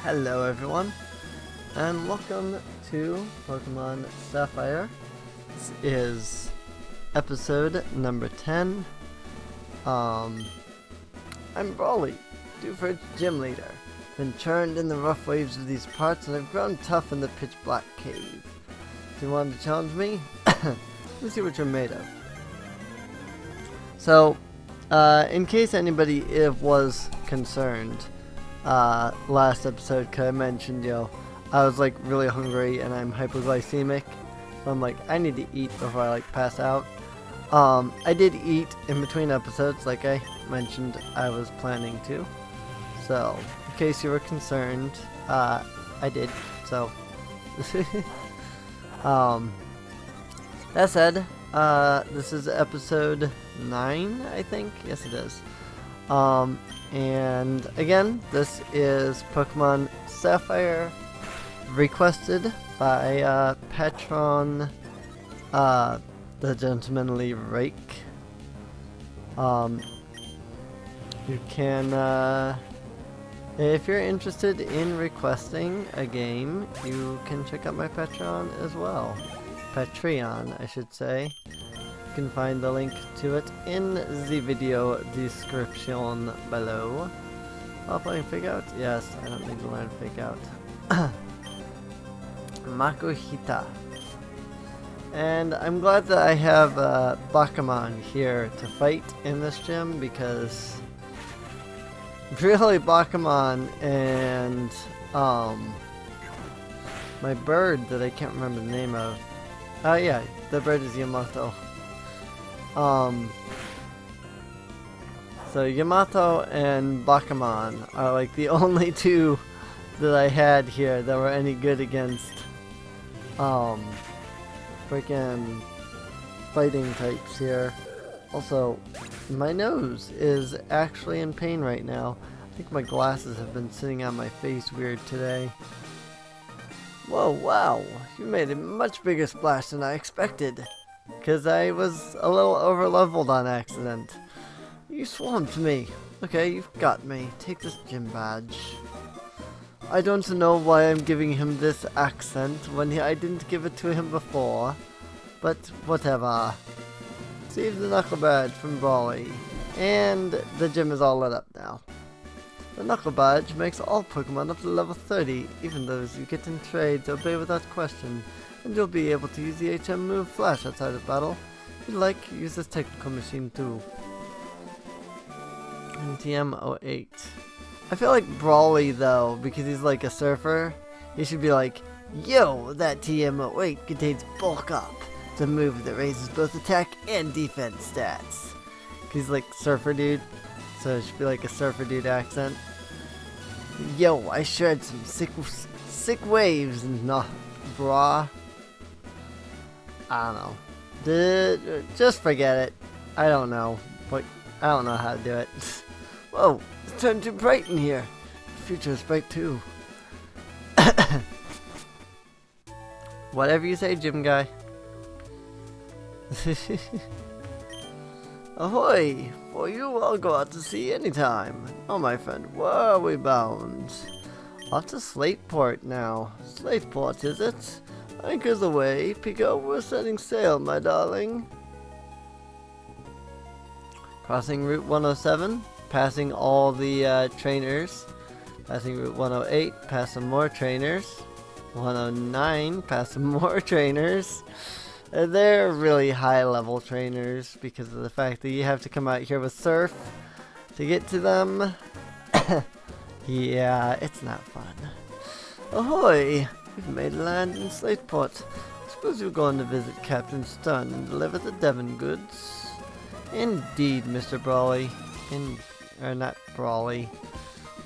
Hello everyone, and welcome to Pokemon Sapphire. This is episode number 10. I'm Brawly, due for gym leader. Been churned in the rough waves of these parts, and I've grown tough in the pitch black cave. Do you want to challenge me? Let's see what you're made of. So, in case anybody was concerned, last episode, cause I mentioned, I was like really hungry and I'm hypoglycemic, so I'm like, I need to eat before I pass out. I did eat in between episodes, like I mentioned I was planning to. So, in case you were concerned, I did. So, that said, this is episode 9, I think. Yes, it is. And again, this is Pokemon Sapphire, requested by Patron, the Gentlemanly Rake. You can, if you're interested in requesting a game, you can check out my Patreon as well. Patreon, I should say. You can find the link to it in the video description below. While playing Fake Out? Yes, I don't need to learn Fake Out. Makuhita. And I'm glad that I have Bakuman here to fight in this gym, because really Bakuman and my bird that I can't remember the name of. Oh yeah, the bird is Yamato. So Yamato and Bakuman are like the only two that I had here that were any good against freaking fighting types here. Also, my nose is actually in pain right now. I think my glasses have been sitting on my face weird today. Whoa, wow, you made a much bigger splash than I expected. Because I was a little over-leveled on accident. You swamped me. Okay, you've got me. Take this gym badge. I don't know why I'm giving him this accent when I didn't give it to him before. But whatever. Save the Knuckle Badge from Brawly. And the gym is all lit up now. The Knuckle Badge makes all Pokemon up to level 30, even those you get in trade, to obey without question. And you'll be able to use the HM move Flash outside of battle. If you'd like, use this technical machine too. And TM08. I feel like Brawly though, because he's like a surfer, he should be like, yo, that TM08 contains Bulk Up. It's a move that raises both attack and defense stats. He's like surfer dude, so it should be like a surfer dude accent. Yo, I sure had some sick waves and nah, brah. I don't know. Just forget it. I don't know. But I don't know how to do it. Whoa, it's turned too bright in here. The future is bright too. Whatever you say, gym guy. Ahoy! For you, I'll go out to sea anytime. Oh, my friend, where are we bound? Off to Slateport now. Slateport, is it? Anchors away, Pico, we're setting sail, my darling. Crossing Route 107, passing all the trainers. Passing Route 108, pass some more trainers. 109, pass some more trainers. They're really high level trainers because of the fact that you have to come out here with Surf to get to them. Yeah, it's not fun. Ahoy! We've made land in Slateport. Suppose you're going to visit Captain Stun and deliver the Devon goods. Indeed, Mr. Brawly. Or not Brawly.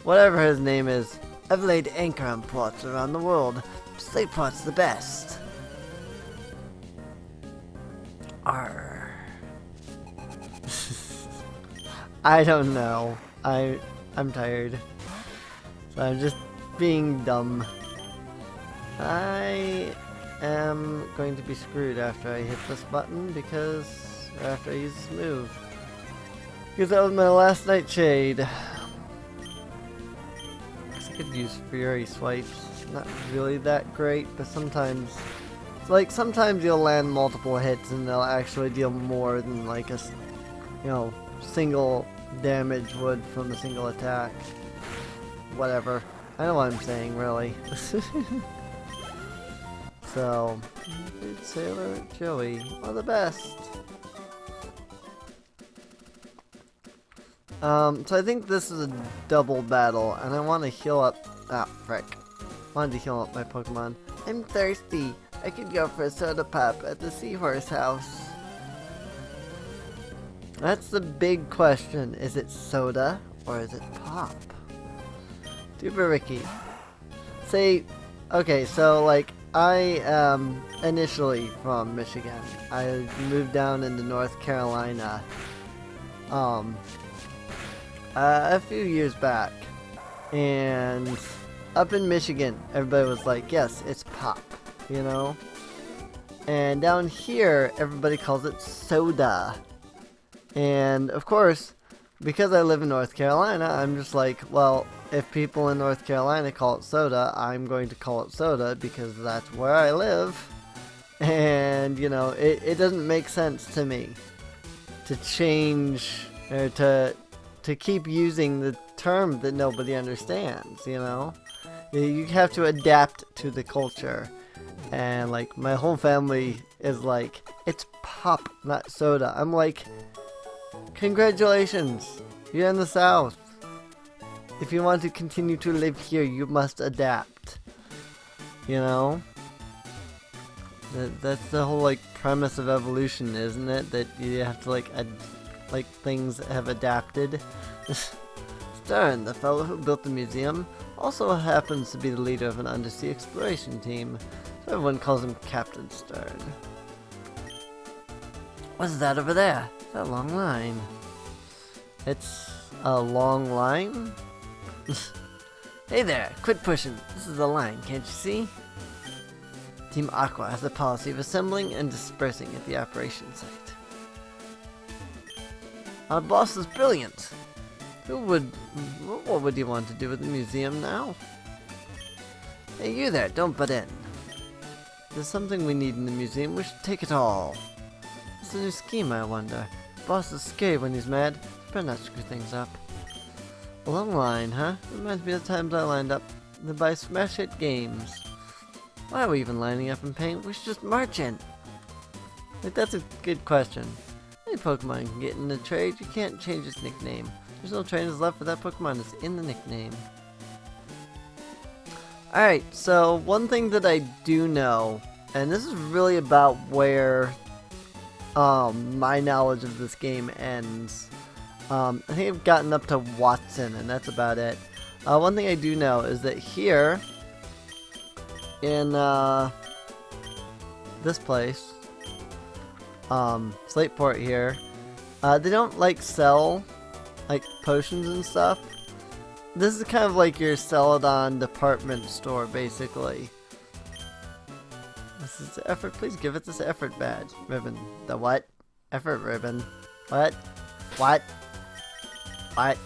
Whatever his name is. I've laid anchor on ports around the world. Slateport's the best. Arr. I don't know. I'm tired. So I'm just being dumb. I am going to be screwed after I hit this button after I use this move. Because that was my last Nightshade. could use Fury swipes. Not really that great, but sometimes, like sometimes you'll land multiple hits and they'll actually deal more than like a, you know, single damage would from a single attack. Whatever. I know what I'm saying, really. So, Sailor Joey, all the best. So I think this is a double battle, and I want to heal up. Ah, frick. Wanted to heal up my Pokemon. I'm thirsty. I could go for a soda pop at the Seahorse house. That's the big question. Is it soda or is it pop? Duper Ricky. Say, okay, so like I am initially from Michigan. I moved down into North Carolina a few years back, and up in Michigan everybody was like, yes, it's pop, you know, and down here everybody calls it soda. And of course, because I live in North Carolina, I'm just like, well, if people in North Carolina call it soda, I'm going to call it soda because that's where I live. And, you know, it doesn't make sense to me to change or to keep using the term that nobody understands, you know? You have to adapt to the culture. And, like, my whole family is like, it's pop, not soda. I'm like, congratulations, you're in the South. If you want to continue to live here, you must adapt. You know? That's the whole, like, premise of evolution, isn't it? That you have to, like things have adapted. Stern, the fellow who built the museum, also happens to be the leader of an undersea exploration team. So everyone calls him Captain Stern. What's that over there? It's a long line. It's a long line? Hey there, quit pushing. This is a line, can't you see? Team Aqua has a policy of assembling and dispersing at the operation site. Our boss is brilliant. What would you want to do with the museum now? Hey, you there, don't butt in. If there's something we need in the museum, we should take it all. It's a new scheme, I wonder. Boss is scary when he's mad. Better not screw things up. A long line, huh? Reminds me of the times I lined up to buy smash hit games. Why are we even lining up in paint? We should just march in. Like, that's a good question. Any Pokemon can get in the trade. You can't change its nickname. There's no trainers left for that Pokemon that's in the nickname. Alright, so one thing that I do know, and this is really about where my knowledge of this game ends. I think I've gotten up to Watson, and that's about it. One thing I do know is that here, in this place, Slateport here, they don't like sell like potions and stuff. This is kind of like your Celadon department store, basically. This is the effort. Please give it this effort badge ribbon. The what? Effort ribbon. What? What? What?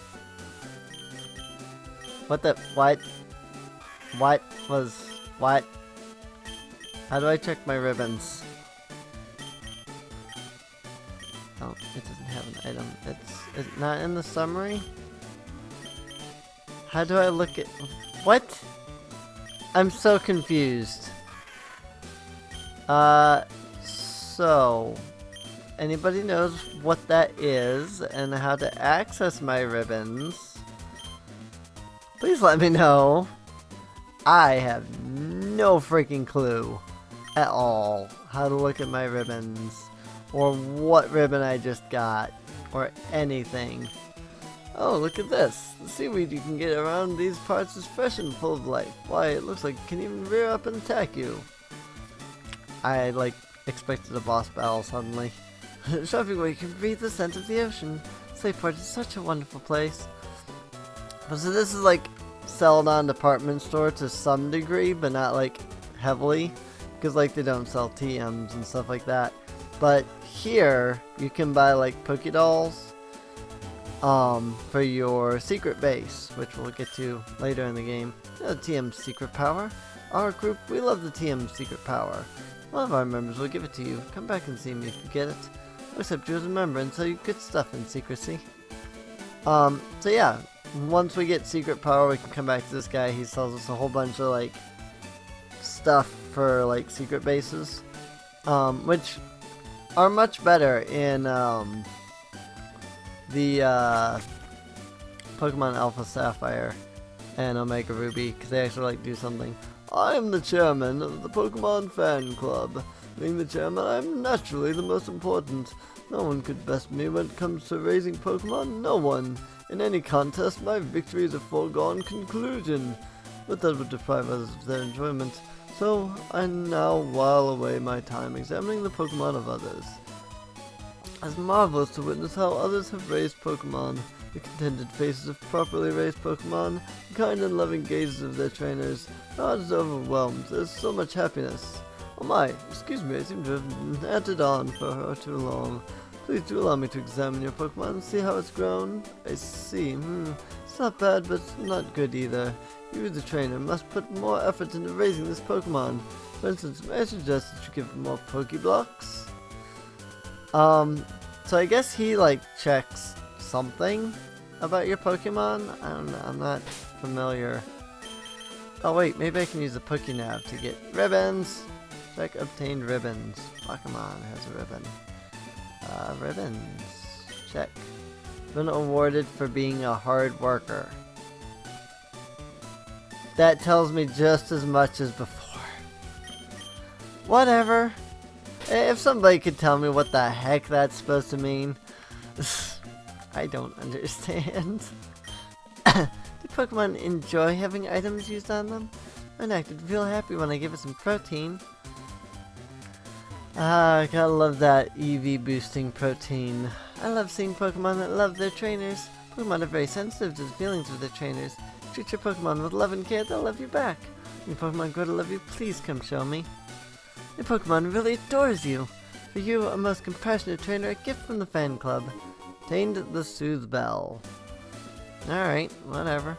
What the? What? What was? What? How do I check my ribbons? Oh, it doesn't have an item. It's not in the summary? How do I look at... What? I'm so confused. So... Anybody knows what that is and how to access my ribbons, please let me know. I have no freaking clue at all how to look at my ribbons, or what ribbon I just got, or anything. Oh, look at this. The seaweed you can get around these parts is fresh and full of life. Why, it looks like it can even rear up and attack you. I, like, expected a boss battle suddenly. Shopping where you can breathe the scent of the ocean. Slateport is such a wonderful place. So this is like Celadon department store to some degree, but not like heavily, because like they don't sell TMs and stuff like that. But here you can buy like Poké Dolls for your secret base, which we'll get to later in the game. TM secret power. Our group, we love the TM secret power. One of our members will give it to you. Come back and see me if you get it. I'll accept you as a member and tell you good stuff in secrecy. So yeah, once we get secret power, we can come back to this guy. He sells us a whole bunch of like stuff for like secret bases, which are much better in the Pokemon Alpha Sapphire and Omega Ruby, because they actually like do something. I am the chairman of the Pokemon fan club. Being the chairman, I am naturally the most important. No one could best me when it comes to raising Pokemon. No one. In any contest, my victory is a foregone conclusion. But that would deprive others of their enjoyment. So I now while away my time examining the Pokemon of others. It's marvelous to witness how others have raised Pokemon. The contented faces of properly raised Pokemon, the kind and loving gazes of their trainers. My heart is overwhelmed. There's so much happiness. Oh my, excuse me, I seem to have nagged on for her too long. Please do allow me to examine your Pokemon and see how it's grown. I see, it's not bad, but it's not good either. You, the trainer, must put more effort into raising this Pokemon. For instance, may I suggest that you give them more Pokeblocks? So I guess he, like, checks something about your Pokemon? I don't know, I'm not familiar. Oh wait, maybe I can use the Pokénav to get ribbons! Check obtained ribbons. Pokemon has a ribbon. Ribbons. Check. Been awarded for being a hard worker. That tells me just as much as before. Whatever. If somebody could tell me what the heck that's supposed to mean. I don't understand. Do Pokemon enjoy having items used on them? Mine acted to feel happy when I give it some protein. I gotta love that EV boosting protein. I love seeing Pokemon that love their trainers. Pokemon are very sensitive to the feelings of their trainers. Treat your Pokemon with love and care, they'll love you back. When your Pokemon grow to love you, please come show me. Your Pokemon really adores you. For you, a most compassionate trainer, a gift from the fan club. Obtained the Soothe Bell. Alright, whatever.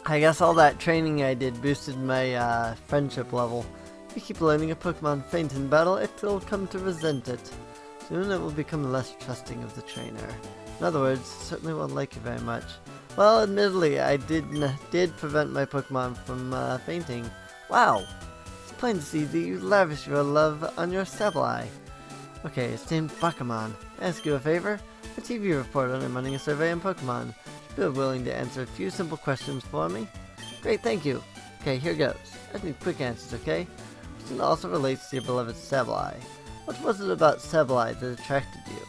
I guess all that training I did boosted my friendship level. If you keep learning a Pokemon faint in battle, it will come to resent it. Soon it will become less trusting of the trainer. In other words, it certainly won't like you very much. Well, admittedly, I did prevent my Pokemon from fainting. Wow! It's plain to see that you lavish your love on your Sixala. Okay, it's named Pokemon. I ask you a favor? A TV reporter and I'm running a survey on Pokemon. Would you be willing to answer a few simple questions for me? Great, thank you. Okay, here goes. I just need quick answers, okay? Question also relates to your beloved Sixala. What was it about Sixala that attracted you?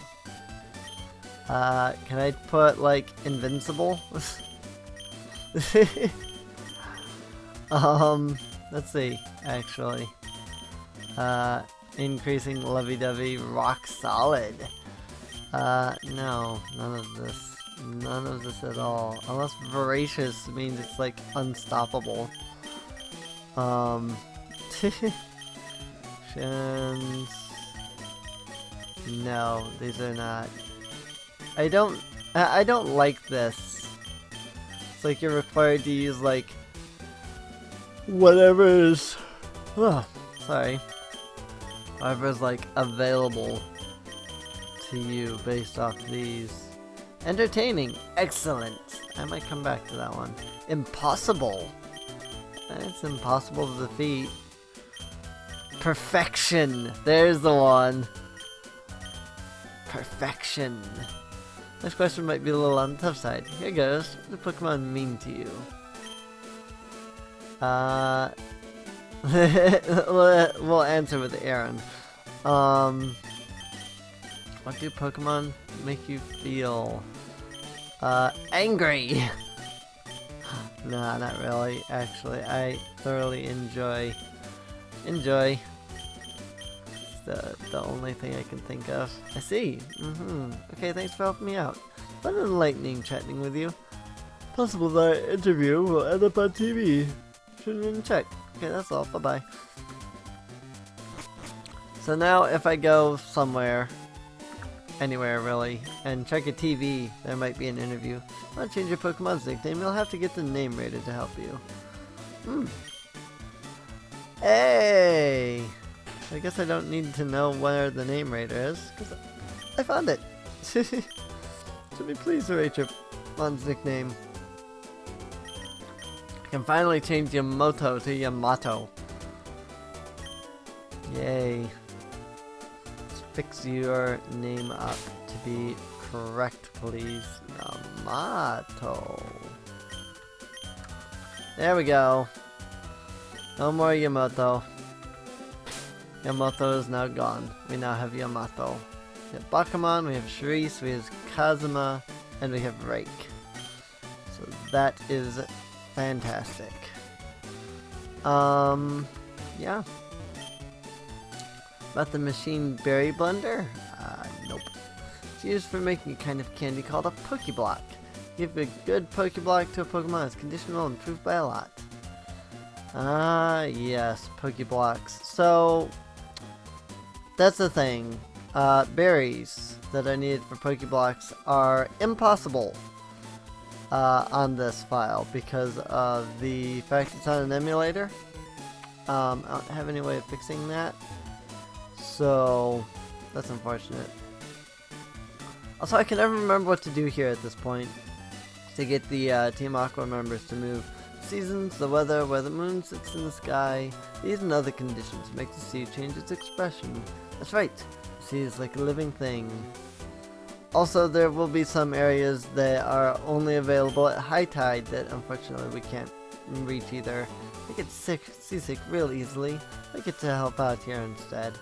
Can I put, like, invincible? Let's see, actually. Increasing lovey-dovey, rock solid. No, none of this. None of this at all. Unless voracious means it's, like, unstoppable. Shins. No, these are not. I don't like this. It's like you're required to use, like, whatever is, sorry, whatever is, like, available to you based off these. Entertaining, excellent. I might come back to that one. Impossible. It's impossible to defeat. Perfection. There's the one. Perfection. This question might be a little on the tough side. Here goes. What do Pokemon mean to you? We'll answer with Aaron. What do Pokemon make you feel? Angry! Nah, not really. Actually, I thoroughly enjoy. It's the only thing I can think of. I see. Okay, thanks for helping me out. Fun and enlightening chatting with you. Possible that our interview will end up on TV. Shouldn't even check. Okay, that's all. Bye-bye. So now if I go somewhere anywhere really. And check your TV, there might be an interview. Want to change your Pokemon's nickname, you'll have to get the name rater to help you. Hey! I guess I don't need to know where the name rater is, because I found it. So be pleased to rate your Pokemon's nickname. I can finally change Yamato to Yamato. Yay. Let's fix your name up to be correct, please. Yamato. There we go. No more Yamato. Yamato is now gone. We now have Yamato. We have Bakuman, we have Sharice, we have Kazuma, and we have Rake. So that is fantastic. Yeah. About the machine berry blender? Nope. It's used for making a kind of candy called a Pokeblock. Give a good Pokeblock to a Pokemon, its condition will improve by a lot. Yes, Pokeblocks. So, that's the thing. Berries that are needed for Pokeblocks are impossible on this file because of the fact it's on an emulator. I don't have any way of fixing that. So, that's unfortunate. Also, I can never remember what to do here at this point to get the Team Aqua members to move. Seasons, the weather, where the moon sits in the sky, these and other conditions make the sea change its expression. That's right, the sea is like a living thing. Also, there will be some areas that are only available at high tide that unfortunately we can't reach either. I get seasick real easily. I get to help out here instead.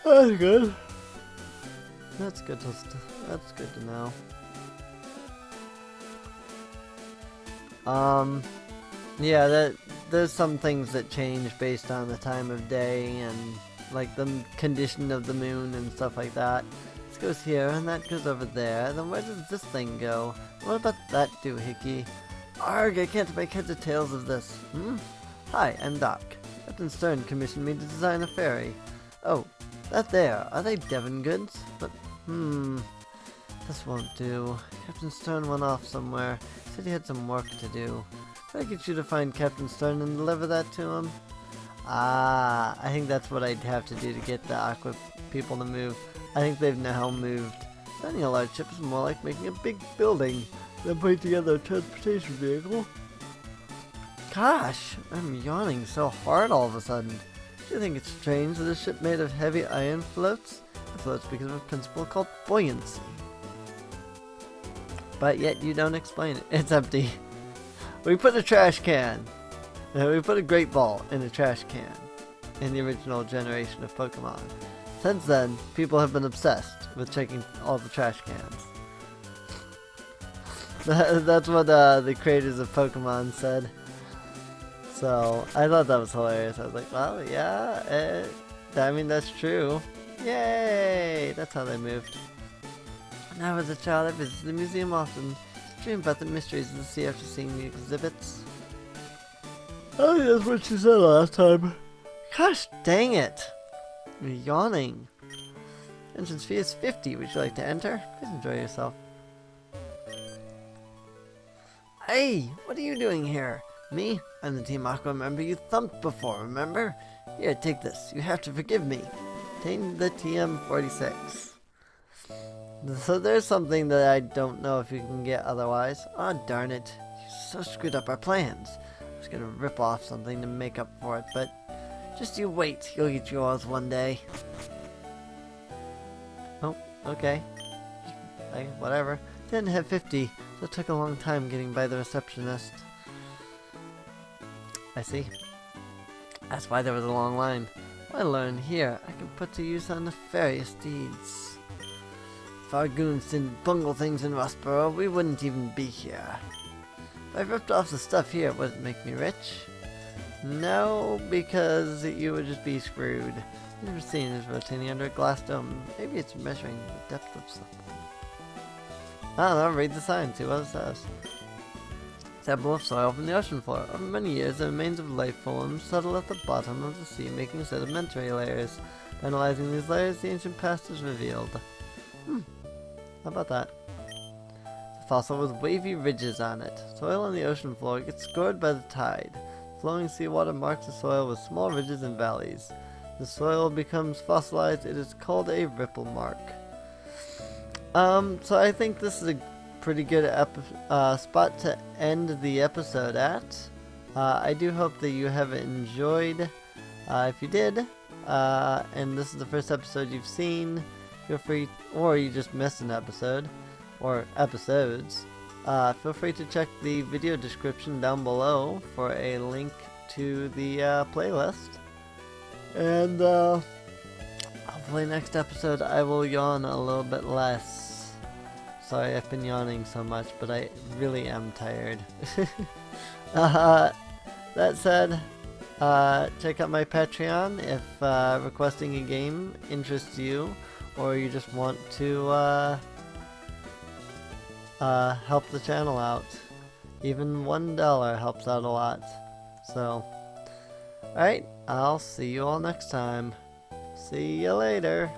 That's good. That's good to know. Yeah, there's some things that change based on the time of day and like the condition of the moon and stuff like that. This goes here and that goes over there. Then where does this thing go? What about that doohickey? Arg, I can't make heads or tails of this. Hi, I'm Doc. Captain Stern commissioned me to design a ferry. Oh, that there. Are they Devon goods? But, this won't do. Captain Stern went off somewhere. Said he had some work to do. Could I get you to find Captain Stern and deliver that to him? I think that's what I'd have to do to get the Aqua people to move. I think they've now moved. Designing a large ship is more like making a big building than putting together a transportation vehicle. Gosh, I'm yawning so hard all of a sudden. Do you think it's strange that a ship made of heavy iron floats? It floats because of a principle called buoyancy. But yet you don't explain it. It's empty. We put a trash can. We put a great ball in a trash can in the original generation of Pokemon. Since then, people have been obsessed with checking all the trash cans. That's what the creators of Pokemon said. So, I thought that was hilarious. I was like, well, yeah, I mean, that's true. Yay! That's how they moved. When I was a child, I visited the museum often, dreamed about the mysteries of the sea after seeing the exhibits. Oh, that's what she said last time. Gosh dang it! You're yawning. Entrance fee is 50. Would you like to enter? Please enjoy yourself. Hey, what are you doing here? Me? I'm the Team Aqua member you thumped before, remember? Here, take this. You have to forgive me. Obtain the TM46. So there's something that I don't know if you can get otherwise. Aw, oh, darn it. You so screwed up our plans. I was gonna rip off something to make up for it, but just you wait. You'll get yours one day. Oh, okay. Whatever. Didn't have 50, so it took a long time getting by the receptionist. I see. That's why there was a long line. What I learned here, I can put to use on nefarious deeds. If our goons didn't bungle things in Rustboro, we wouldn't even be here. If I ripped off the stuff here, would it make me rich? No, because you would just be screwed. I've never seen it rotating under a glass dome. Maybe it's measuring the depth of something. I don't know, read the sign, see what it says. Sample of soil from the ocean floor. Over many years, the remains of life forms settle at the bottom of the sea, making sedimentary layers. Analyzing these layers, the ancient past is revealed. How about that? The fossil with wavy ridges on it. Soil on the ocean floor gets scored by the tide. Flowing seawater marks the soil with small ridges and valleys. The soil becomes fossilized. It is called a ripple mark. So I think this is a pretty good spot to end the episode at. I do hope that you have enjoyed. If you did, and this is the first episode you've seen, feel free, or you just missed an episode, or episodes, feel free to check the video description down below for a link to the playlist. And hopefully next episode I will yawn a little bit less. Sorry, I've been yawning so much, but I really am tired. That said, check out my Patreon if requesting a game interests you, or you just want to help the channel out. Even $1 helps out a lot. So, alright, I'll see you all next time. See you later.